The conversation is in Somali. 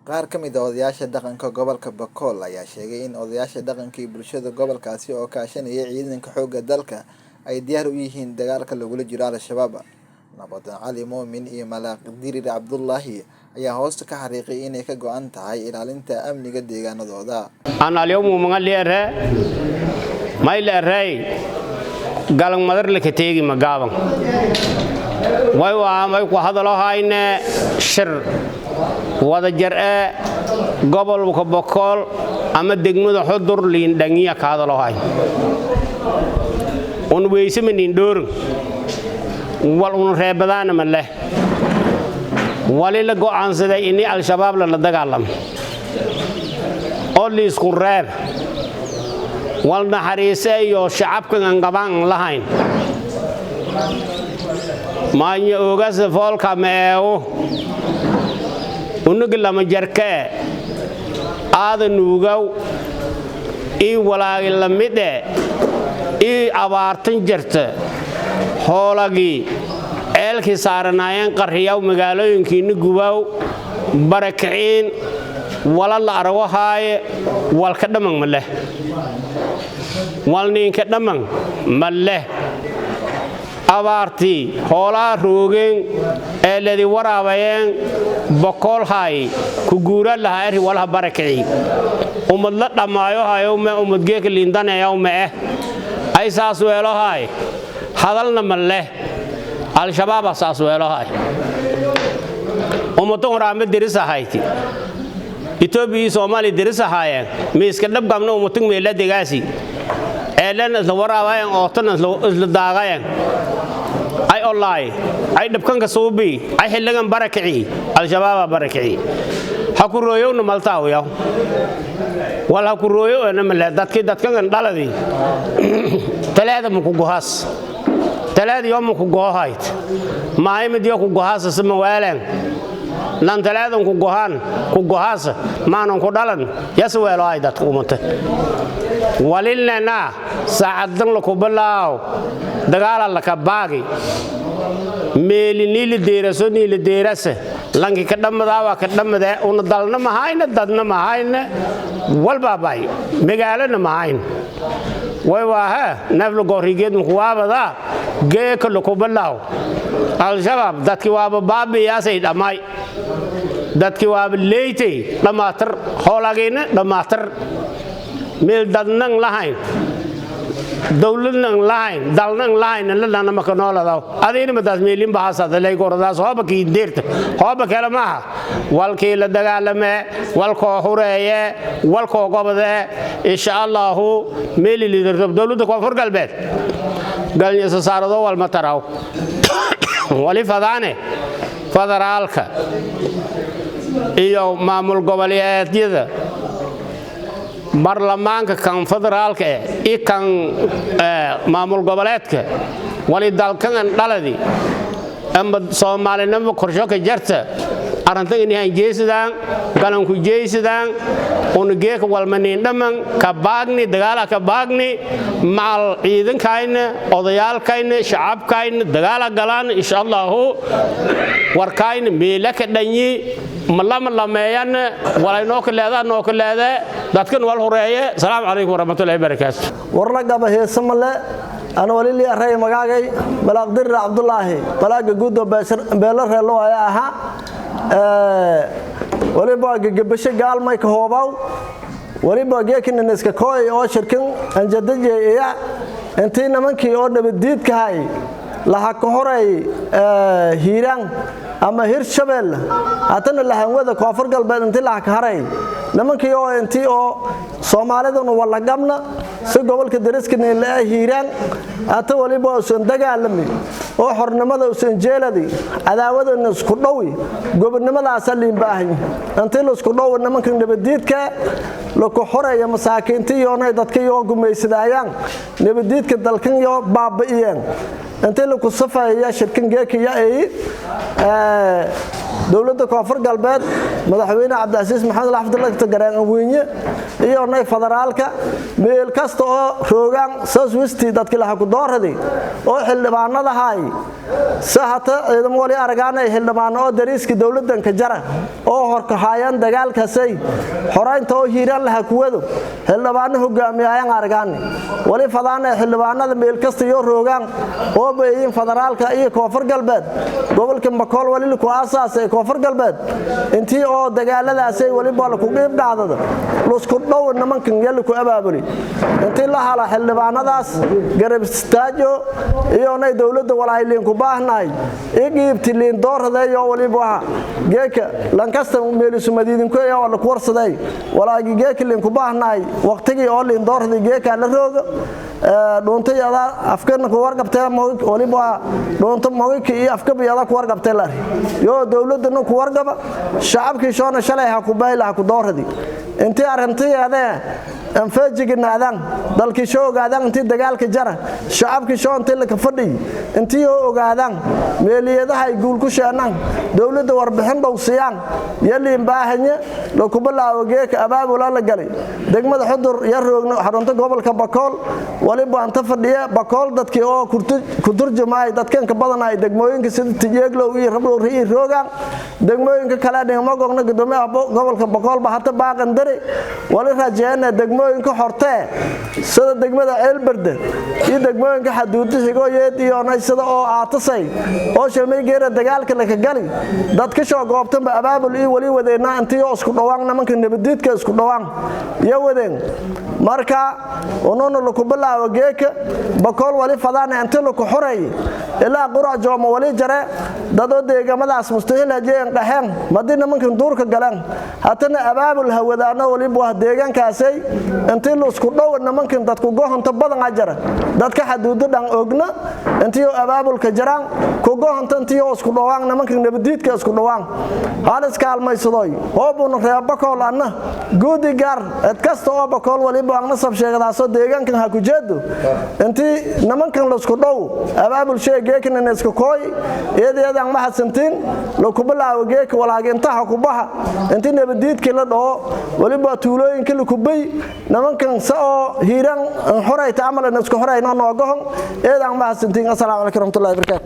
Qaar ka mid ah odayaasha dhaqanka gobolka Bakool ayaa sheegay in odayaasha dhaqanka iyo bulshada gobolkaasi oo kaashanaya ciidanka xoogga dalka ay diyaar u yihiin dagaalka lagula jiro Al-Shabaab. Nabadoon Cali Muumin iyo Malaaq Dirir Cabdullaahi ayaa hoosta ka xariiqay inay ka go'an tahay ilaalinta amniga deegaanadooda. Aan اليوم مغليره ما يلري قالن مدر لك تيغي مغابن way ku hadalo hayne shir wada jar gobolka Bakool ama degmada Xudur liin dhangiya ka hadalo hay on weysimin door wal un reebadana ma leh wali la go'aansaday in Al-Shabaab la dagaalamo oo li isku reeb wal naxariisay iyo shacabka aan qaban lahayn maanya ogaas foolka meeyo unuga lama jarka aadanuugaw ii walaagi lamide ii abaartan jirta hoolagii eelkii saaranaayeen qarxiyaw magaalooyinkiina gubaw barakiciin wala la argo haaye walka dhaman ma leh walniinka dhaman ma leh abaartii hoolaa roogeen ee ladii waraabayeen Bakool hay ku guura lahaa eri walaha barakicii ummad la dhamaayo hayo ma ummad geeka liindanayo ma ay saas weelo hay hadalna ma leh Al-Shabaab saas weelo hay ummadda horaamad dirisa hayti Itoobiya Soomaali dirisa haayeen miiska dhabgamna ummadda meela degaasi eelan isla waraabayeen oo tan isla daaqayeen ay online ay dhabkanka suubi ay xilligan barakicii Al-Shabaab barakicii ha ku rooyowna maltaawiyo wala ku rooyo ma dadkan dhaladii talaada ma ku go'aas talaada yoom ku go'ahayd maayimid yo ku go'aas sama waalan lan talaadan ku go'aas maanan ku dhalan yasweelo ay dadku umata walilna saacadan la ku balaaw dagaal la ka baagi meelini li deerasa lanki ka dhamada waa ka dhamada una dalna ma hayna dadna ma hayna walba bay magaalana ma hayna way waaha naflo goorigeed ku waabada geeka la ku balaaw Al-Shabaab dadkii waaba baabiyaasay dhamay dadkii waaba leeytay dhamaatar hoolageena dhamaatar meel dadnan lahayn dawladnan lahayn dalnan lahayn la ma ka noolado adeena madaas meelin baasada lay goradaas hooba ki deerta hooba kala ma walkii la dagaalame walko xureeye walko gobade insha Allah meeli liidarto dawladda koonfur galbeed galnya saarado wal mataraw wali fadaane federaalka iyo maamul goboleedyada barlamaanka kan federaalka ee kan maamul goboleedka wali dalkan dhaladi amba Soomaaliyada qorsho ka jarta arintan inay jeesadaan galan ku jeesadaan oo geeka walmanin dhaman ka baagni dagaala ka baagni maal ciidankayna odayaalkayna shacabkayna dagaala galaan insha Allah warkayna meelaka dhanyi malama meeyan walayno ka leedaa dadkan wal horeeye salaamu alaykum warahmatullaahi wabarakaatuh warla gaba heesamale ana walili aray magaagay Malaaq Dirir Cabdullaahi balaaga guud beelo reelo ay aha waliba gabasho gaalmay ka hoobaw waliba geekin iska kooy oo shirkin anjadajay intii nimankii oo dhabadiidka hay laha ka horay hiiraan ama Hirshabelle atana lahanwada koonfur galbeed intii la ka haray nimankii oo intii oo Soomaalidan wala gamna si gobolka dariskana la hiiraan ata waliba soo dagaalami oo xornimada soo jeeladi adaawadana isku dhawi gobonimadaas liin baahan intii la isku dhaw nimankan nabadiidka la ku xoreeyo masaakiintii iyo dadka iyo gumaysadayaan nabadiidka dalkan iyo baabi'iyeen intii la ku safaayay shirkan geekiya ay dawladda koonfur galbeed madaxweyne Cabdi Casiis Maxamed Abdullaah Garaan Weyne iyo nay federaalka meel kasta oo roogan Southwest dadkii la ku doorhaday oo xildhibaanada hay sahata ciidamo wali aragaanay xildhibaan oo dariiska dawladdan ka jara oo horka hayaan dagaalkaasay xoraynta oo hiiraan la kuwado xildhibaano hogaamiyayaan argaan wali fadaana xildhibaanada meel kasta iyo roogan oo beeyeen federaalka iyo koonfur galbeed gobolka Bakool wali ku aasaasay koonfur galbeed intii oo dagaaladaasay wali bal ku qeyb dhacdada isku dhow nimankan yeel ku abaabuli intii la hala xildhibaanadaas garab istaajo iyo nay dawladda walaahileen ku baahnay iibtiliin doorhaday oo wali baa geeka lankasta meel isu madiidin ku ayaa la warsaday walaagi geeka leen ku baahnay waqtigii oo leen doorhaday geeka la rooga doontayada afkana ku warqabtay wali baa doonto moogay iyo afkabiyada ku warqabtay la yo dawladda ku warqaba shacabkii shoona shalay ha ku baahila ku doorhaday intii arintayada aan faajignaadaan dalkii soo ogaadaan intii dagaalka jara shacabkii soo intii la ka fadhiy intii oo ogaadaan meeliyadaha ay guul ku sheenaan dawladda warbixin dhowsiyaan yaliin baahanya la ku bilaawo geeka abaabula la galay degmada xudur yar roogno xarunta gobolka Bakool wali baan ta fadhiya Bakool dadkii oo ku turjumay dadkan ka badan ay degmooyinka sida Tijeeglo iyo Rablo roogan degmooyinka kala dhigmo gogna gudoomiyaha gobolka Bakool ba hata baaqan dare wali rajeena degmooyinka hortee sida degmada Ceelberde iyo degmooyinka xaduudihigo iyo naysada oo aatasay oo shalmay geera dagaalka la ka gali dadka soo goobtan abaabul iyo wali wadeena intii oo isku dhawaan nimanka nabadiidka isku dhawaan iyo wadeen marka onono la ku bilaawo geeka Bakool wali fadaana intii la ku xoray ilaa quraajo ma wali jare dadoo deegamadaas mustaahil ajeen dhaxan madina nimanka duurka galan hatana abaabul hawadaana wali buu deegaankaasay intii la isku dhaw nimanka dadku go'onta badan ajara dadka xaduudadan ogna intii abaabulka jaraan ku go'onta intii isku dhawaan nimanka nabadiidka isku dhawaan halis kaalmaysadoy hoobuna reeb Bakool anna guudi gar ad kasta oo Bakool wali buu aan nasab sheegadaasoo deegaankan ha ku jeedo intii nimankan la isku dhaw abaabul sheegaykan in isku kooy eedeedan ma xasantiin la ku bilaawo geeka walaaga inta ku baxa intii nabadiidka la dhaw wali baa tuulooyinka la ku bay nimankan soo hiiran horayta amalan isku horayna noogahan eedan ma xasantiin assalaamu alaykum warahmatullaahi wabarakaatuh